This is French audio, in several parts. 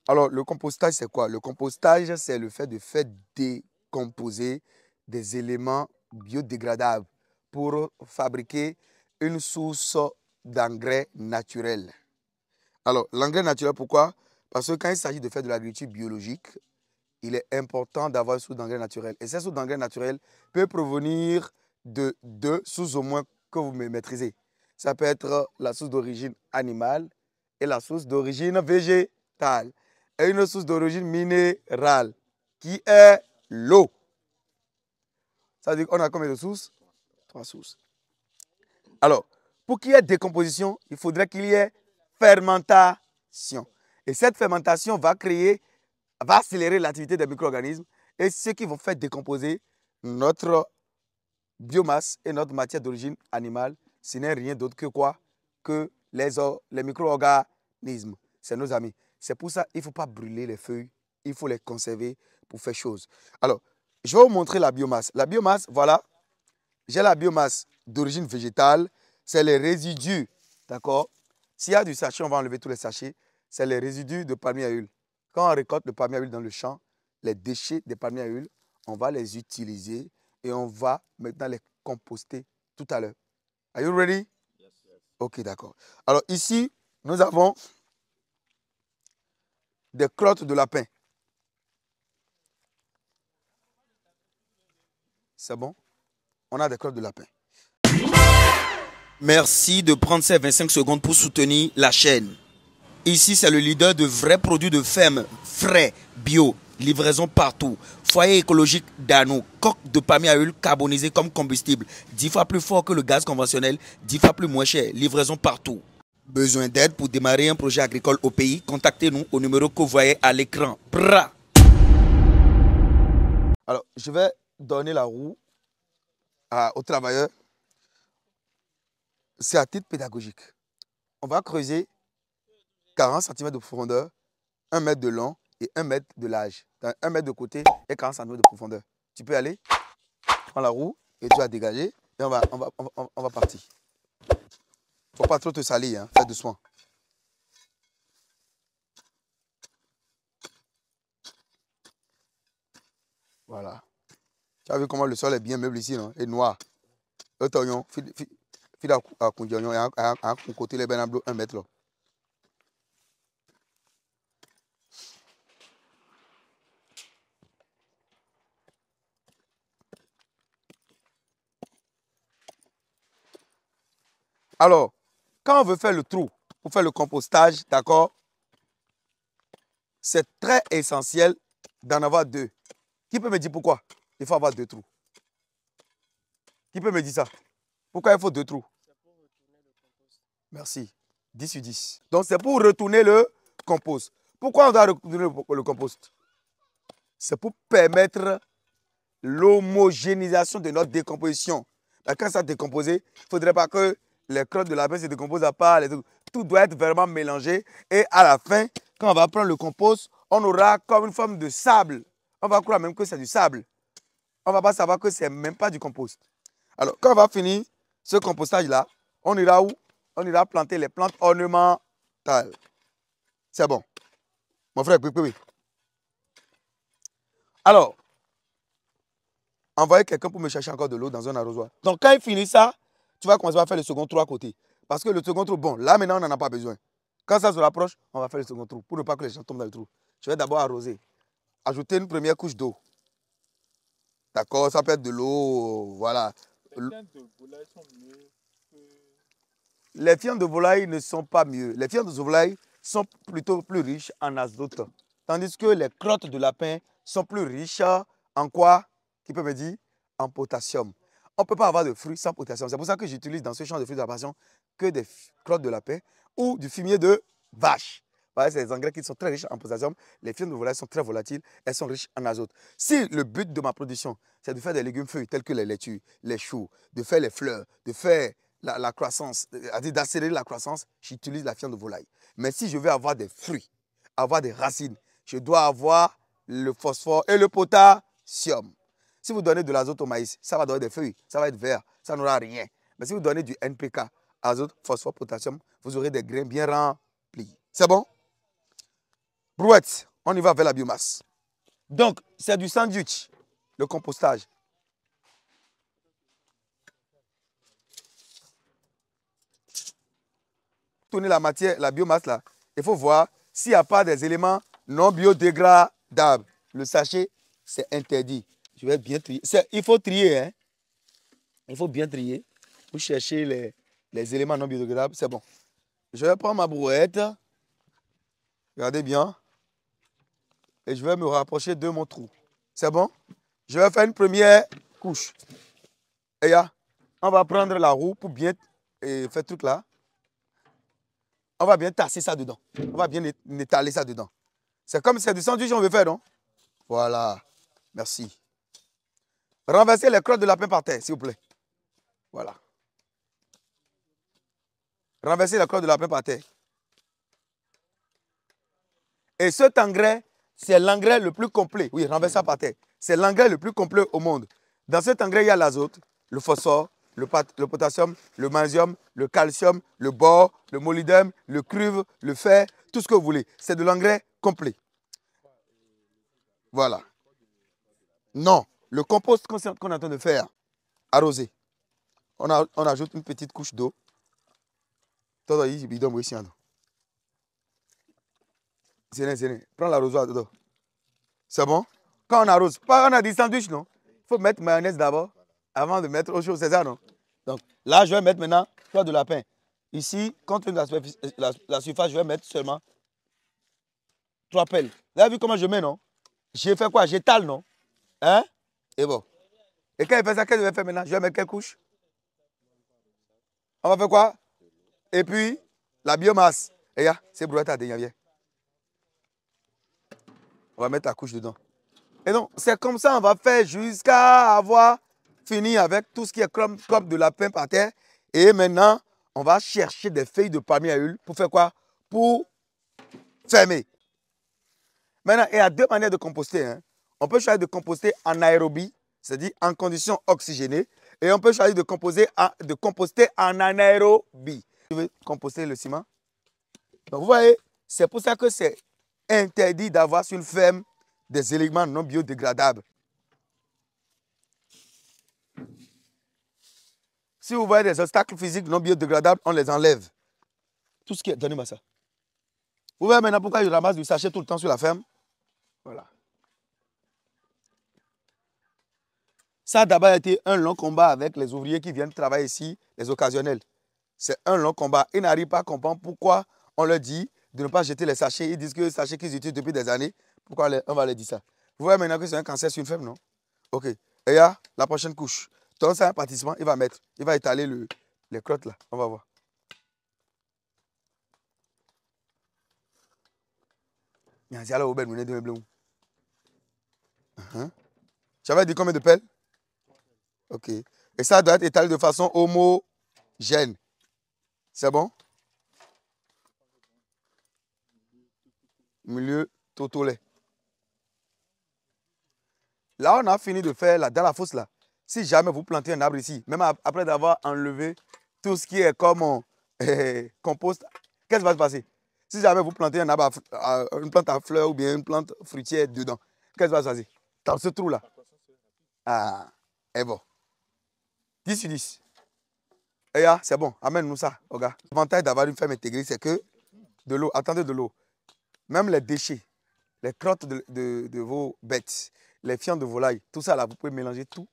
Alors, le compostage, c'est quoi? Le compostage, c'est le fait de faire décomposer des éléments biodégradables pour fabriquer une source d'engrais naturel. Alors, l'engrais naturel, pourquoi? Parce que quand il s'agit de faire de l'agriculture biologique, il est important d'avoir une source d'engrais naturel. Et cette source d'engrais naturel peut provenir de deux sources au moins que vous maîtrisez. Ça peut être la source d'origine animale et la source d'origine végétale. Et une source d'origine minérale qui est l'eau. Ça veut dire qu'on a combien de sources? Trois sources. Alors, pour qu'il y ait décomposition, il faudrait qu'il y ait fermentation. Et cette fermentation va accélérer l'activité des micro-organismes et ceux qui vont faire décomposer notre biomasse et notre matière d'origine animale, ce n'est rien d'autre que quoi? Que les micro-organismes. C'est nos amis. C'est pour ça qu'il ne faut pas brûler les feuilles, il faut les conserver pour faire chose. Alors, je vais vous montrer la biomasse. La biomasse, voilà, j'ai la biomasse d'origine végétale, c'est les résidus, d'accord? S'il y a du sachet, on va enlever tous les sachets, c'est les résidus de palmier à huile. Quand on récolte le palmier à huile dans le champ, les déchets des palmiers à huile, on va les utiliser et on va maintenant les composter tout à l'heure. Are you ready? Yes, yes. Ok, d'accord. Alors ici, nous avons des crottes de lapin. C'est bon? On a des crottes de lapin. Merci de prendre ces 25 secondes pour soutenir la chaîne. Ici, c'est le leader de vrais produits de ferme, frais, bio, livraison partout. Foyer écologique d'Ano, coque de palmier à huile carbonisée comme combustible, 10 fois plus fort que le gaz conventionnel, 10 fois plus moins cher, livraison partout. Besoin d'aide pour démarrer un projet agricole au pays? Contactez-nous au numéro que vous voyez à l'écran. Alors, je vais donner la roue aux travailleurs. C'est à titre pédagogique. On va creuser 40 cm de profondeur, 1 mètre de long et 1 mètre de large. 1 mètre de côté et 40 cm de profondeur. Tu peux aller, prends la roue et tu vas dégager et on va partir. Il ne faut pas trop te salir, hein. Fais doucement. Voilà. Tu as vu comment le sol est bien meublé ici, non? Et noir. Le tonyon, fil à condition, à côté les benablo 1 mètre là. Alors, quand on veut faire le trou pour faire le compostage, d'accord, c'est très essentiel d'en avoir deux. Qui peut me dire pourquoi il faut avoir deux trous? Qui peut me dire ça? Pourquoi il faut deux trous? C'est pour retourner le compost. Merci. 10 sur 10. Donc, c'est pour retourner le compost. Pourquoi on doit retourner le compost? C'est pour permettre l'homogénéisation de notre décomposition. Quand ça décompose, il ne faudrait pas que les crottes de lapin se décomposent à part. Tout doit être vraiment mélangé. Et à la fin, quand on va prendre le compost, on aura comme une forme de sable. On va croire même que c'est du sable. On ne va pas savoir que ce n'est même pas du compost. Alors, quand on va finir ce compostage-là, on ira où? On ira planter les plantes ornementales. C'est bon. Mon frère, oui. Alors, envoyer quelqu'un pour me chercher encore de l'eau dans un arrosoir. Donc, quand il finit ça, tu vas commencer à faire le second trou à côté. Parce que le second trou, bon, là maintenant, on n'en a pas besoin. Quand ça se rapproche, on va faire le second trou pour ne pas que les gens tombent dans le trou. Je vais d'abord arroser. Ajouter une première couche d'eau. D'accord, ça peut être de l'eau, voilà. Les fientes de volaille sont mieux que... Les fientes de volaille ne sont pas mieux. Les fientes de volaille sont plutôt plus riches en azote. Tandis que les crottes de lapin sont plus riches en quoi? Qui peut me dire? En potassium. On ne peut pas avoir de fruits sans potassium. C'est pour ça que j'utilise dans ce champ de fruits de la passion que des crottes de lapin ou du fumier de vache. Voilà, c'est des engrais qui sont très riches en potassium. Les fientes de volaille sont très volatiles. Elles sont riches en azote. Si le but de ma production, c'est de faire des légumes feuilles tels que les laitues, les choux, de faire les fleurs, de faire la croissance, d'accélérer la croissance, j'utilise la fiente de volaille. Mais si je veux avoir des fruits, avoir des racines, je dois avoir le phosphore et le potassium. Si vous donnez de l'azote au maïs, ça va donner des feuilles, ça va être vert, ça n'aura rien. Mais si vous donnez du NPK, azote, phosphore, potassium, vous aurez des grains bien remplis. C'est bon? Brouette, on y va vers la biomasse. Donc, c'est du sandwich, le compostage. Tourner la matière, la biomasse là, il faut voir s'il n'y a pas des éléments non biodégradables. Le sachet, c'est interdit. Je vais bien trier. Il faut trier, hein. Il faut bien trier pour chercher les éléments non biodégradables. C'est bon. Je vais prendre ma brouette. Regardez bien. Et je vais me rapprocher de mon trou. C'est bon? Je vais faire une première couche. Et là, on va prendre la roue pour bien faire tout là. On va bien tasser ça dedans. On va bien étaler ça dedans. C'est comme si c'est du sandwich on veut faire, non? Voilà. Merci. Renversez les crottes de lapin par terre, s'il vous plaît. Voilà. Renversez les crottes de lapin par terre. Et cet engrais, c'est l'engrais le plus complet. Oui, renversez ça par terre. C'est l'engrais le plus complet au monde. Dans cet engrais, il y a l'azote, le phosphore, le potassium, le magnésium, le calcium, le bore, le molybdène, le cuivre, le fer, tout ce que vous voulez. C'est de l'engrais complet. Voilà. Non, le compost qu'on est en train de faire, arrosé. On ajoute une petite couche d'eau. Prends l'arrosoir dedans. C'est bon? Quand on arrose, on a dit sandwich, non? Il faut mettre mayonnaise d'abord, avant de mettre autre chose, c'est ça, non? Donc là, je vais mettre maintenant fleur de lapin. Ici, contre la surface, je vais mettre seulement 3 pelles. Vous avez vu comment je mets, non? J'ai fait quoi? J'étale, non? Hein? Et bon. Et quand il fait ça, qu'est-ce que je vais faire maintenant? Je vais mettre quelle couche? On va faire quoi? Et puis, la biomasse. Et là, c'est brouette à dégager. On va mettre la couche dedans. Et donc, c'est comme ça on va faire jusqu'à avoir fini avec tout ce qui est crop de lapin par terre. Et maintenant, on va chercher des feuilles de palmier à huile pour faire quoi? Pour fermer. Maintenant, il y a 2 manières de composter. Hein. On peut choisir de composter en aérobie, c'est-à-dire en conditions oxygénées. Et on peut choisir de composter en anaérobie. Je vais composter le ciment. Donc, vous voyez, c'est pour ça que c'est interdit d'avoir sur une ferme des éléments non biodégradables. Si vous voyez des obstacles physiques non biodégradables, on les enlève. Tout ce qui est... Donnez-moi ça. Vous voyez maintenant pourquoi je ramasse du sachet tout le temps sur la ferme? Voilà. Ça a d'abord été un long combat avec les ouvriers qui viennent travailler ici, les occasionnels. C'est un long combat. Ils n'arrivent pas à comprendre pourquoi on leur dit de ne pas jeter les sachets. Ils disent que les sachets qu'ils utilisent depuis des années, pourquoi on va leur dire ça? Vous voyez maintenant que c'est un cancer sur une ferme, non? Ok. Et là, la prochaine couche. Donc, c'est un participant, il va étaler les crottes là. On va voir. J'avais dit combien de pelles? Ok. Et ça doit être étalé de façon homogène. C'est bon? Milieu totolet. Là, on a fini de faire dans la fosse là. Si jamais vous plantez un arbre ici, même après d'avoir enlevé tout ce qui est comme compost, qu'est-ce qui va se passer? Si jamais vous plantez un arbre, une plante à fleurs ou bien une plante fruitière dedans, qu'est-ce qui va se passer? Dans ce trou là. Ah, et bon. 10 sur 10. Et là, c'est bon, amène-nous ça, regarde. L'avantage d'avoir une ferme intégrée, c'est que de l'eau, attendez de l'eau. Même les déchets, les crottes de vos bêtes, les fientes de volaille, tout ça là, vous pouvez mélanger tout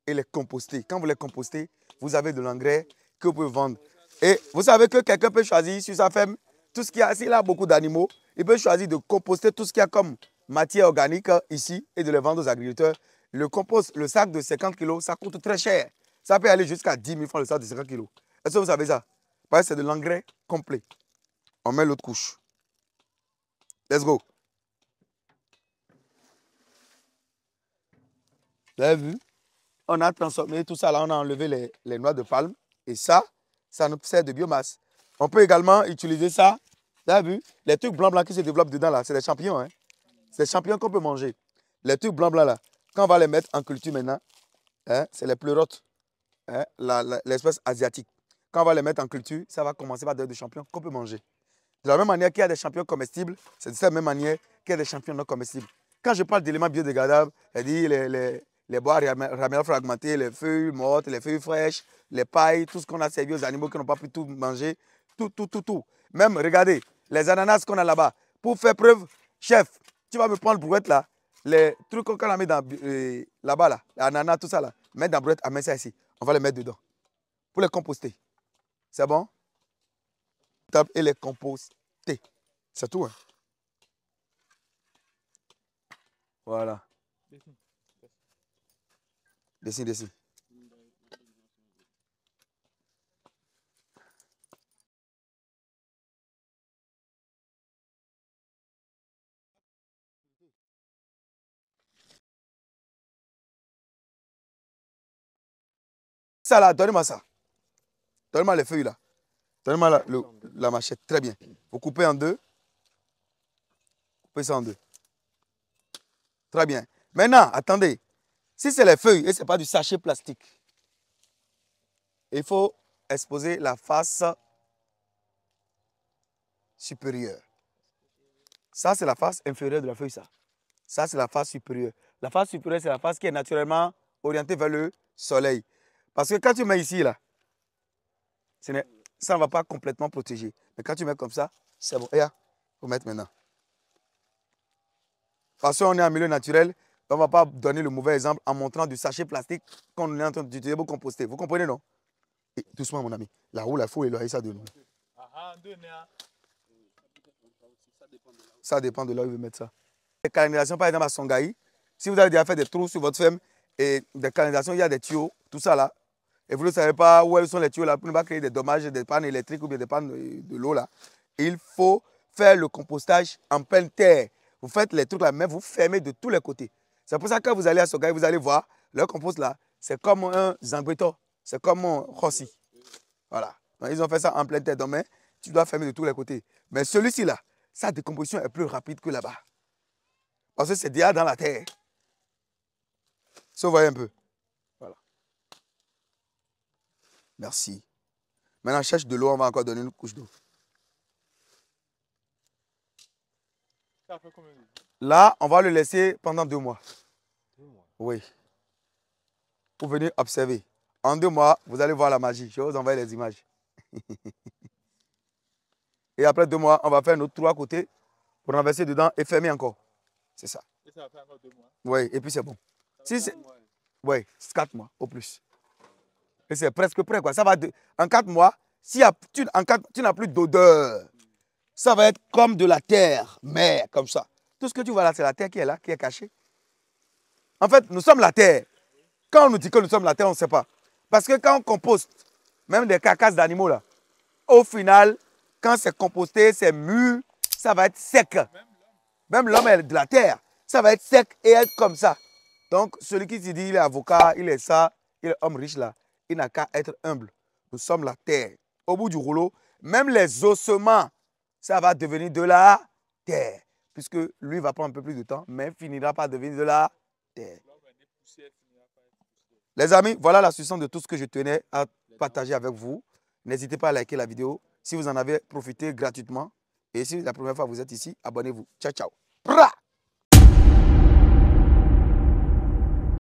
et les composter. Quand vous les compostez, vous avez de l'engrais que vous pouvez vendre. Et vous savez que quelqu'un peut choisir sur sa ferme, tout ce qu'il a, s'il a beaucoup d'animaux, il peut choisir de composter tout ce qu'il y a comme matière organique ici et de les vendre aux agriculteurs. Le compost, le sac de 50 kg, ça coûte très cher. Ça peut aller jusqu'à 10 000 francs le sac de 50 kg. Est-ce que vous savez ça? Parce que c'est de l'engrais complet. On met l'autre couche. Let's go. Vous avez vu? On a transformé tout ça là, on a enlevé les noix de palme. Et ça nous sert de biomasse. On peut également utiliser ça. Vous avez vu? Les trucs blancs qui se développent dedans là, c'est des champignons. Hein? C'est des champignons qu'on peut manger. Les trucs blancs là, quand on va les mettre en culture maintenant, hein, c'est les pleurotes, hein, l'espèce asiatique. Quand on va les mettre en culture, ça va commencer par des champignons qu'on peut manger. De la même manière qu'il y a des champignons comestibles, c'est de cette même manière qu'il y a des champignons non comestibles. Quand je parle d'éléments biodégradables, c'est-à-dire les bois ramels fragmentés, les feuilles mortes, les feuilles fraîches, les pailles, tout ce qu'on a servi aux animaux qui n'ont pas pu tout manger, tout. Même, regardez, les ananas qu'on a là-bas. Pour faire preuve, chef, tu vas me prendre le brouette là, les trucs qu'on a mis là-bas, là, les ananas, tout ça là, mettre dans la brouette, amène ça ici. On va les mettre dedans pour les composter. C'est bon? Et les composter. C'est tout. Hein? Voilà. Dessine. Ça là, donnez-moi ça. Donnez-moi les feuilles là. Donnez-moi la machette. Très bien. Vous coupez en deux. Coupez ça en deux. Très bien. Maintenant, attendez. Si c'est les feuilles et ce n'est pas du sachet plastique, il faut exposer la face supérieure. Ça, c'est la face inférieure de la feuille, ça. Ça, c'est la face supérieure. La face supérieure, c'est la face qui est naturellement orientée vers le soleil. Parce que quand tu mets ici, là, ça ne va pas complètement protéger. Mais quand tu mets comme ça, c'est bon. Regarde, il faut mettre maintenant. Parce qu'on est en milieu naturel, on ne va pas donner le mauvais exemple en montrant du sachet plastique qu'on est en train d'utiliser pour composter. Vous comprenez, non? Et doucement, mon ami. Là-haut, il faut éloigner ça de nous. Ça dépend de là où vous veut mettre ça. Les canalisations, par exemple, à Songhai, si vous avez déjà fait des trous sur votre ferme et des canalisations, il y a des tuyaux, tout ça là, et vous ne savez pas où sont les tuyaux là pour ne pas créer des dommages, des pannes électriques ou bien des pannes de l'eau là, il faut faire le compostage en pleine terre. Vous faites les trucs là, mais vous fermez de tous les côtés. C'est pour ça que quand vous allez à Songhai, vous allez voir, leur compost là, c'est comme un zambreto, c'est comme un rossi. Voilà. Donc, ils ont fait ça en pleine terre. Donc, mais tu dois fermer de tous les côtés. Mais celui-ci là, sa décomposition est plus rapide que là-bas. Parce que c'est déjà dans la terre. Ça, vous voyez un peu. Voilà. Merci. Maintenant, cherche de l'eau, on va encore donner une couche d'eau. Là, on va le laisser pendant 2 mois. 2 mois. Oui. Pour venir observer. En 2 mois, vous allez voir la magie. Je vais vous envoyer les images. Et après 2 mois, on va faire notre trou à côté pour renverser dedans et fermer encore. C'est ça. Et ça va faire encore 2 mois. Oui, et puis c'est bon. Si c'est... Oui, 4 mois au plus. Et c'est presque prêt, quoi. Ça va en 4 mois, si tu n'as plus d'odeur, ça va être comme de la terre, mais comme ça. Tout ce que tu vois là, c'est la terre qui est là, qui est cachée. En fait, nous sommes la terre. Quand on nous dit que nous sommes la terre, on ne sait pas. Parce que quand on composte, même des carcasses d'animaux là, au final, quand c'est composté, c'est mûr, ça va être sec. Même l'homme est de la terre, ça va être sec et être comme ça. Donc, celui qui se dit il est avocat, il est ça, il est homme riche là, il n'a qu'à être humble. Nous sommes la terre. Au bout du rouleau, même les ossements, ça va devenir de la terre. Puisque lui va prendre un peu plus de temps, mais finira par devenir de la terre. Les amis, voilà la substance de tout ce que je tenais à partager avec vous. N'hésitez pas à liker la vidéo si vous en avez profité gratuitement. Et si c'est la première fois que vous êtes ici, abonnez-vous. Ciao, ciao. Pra!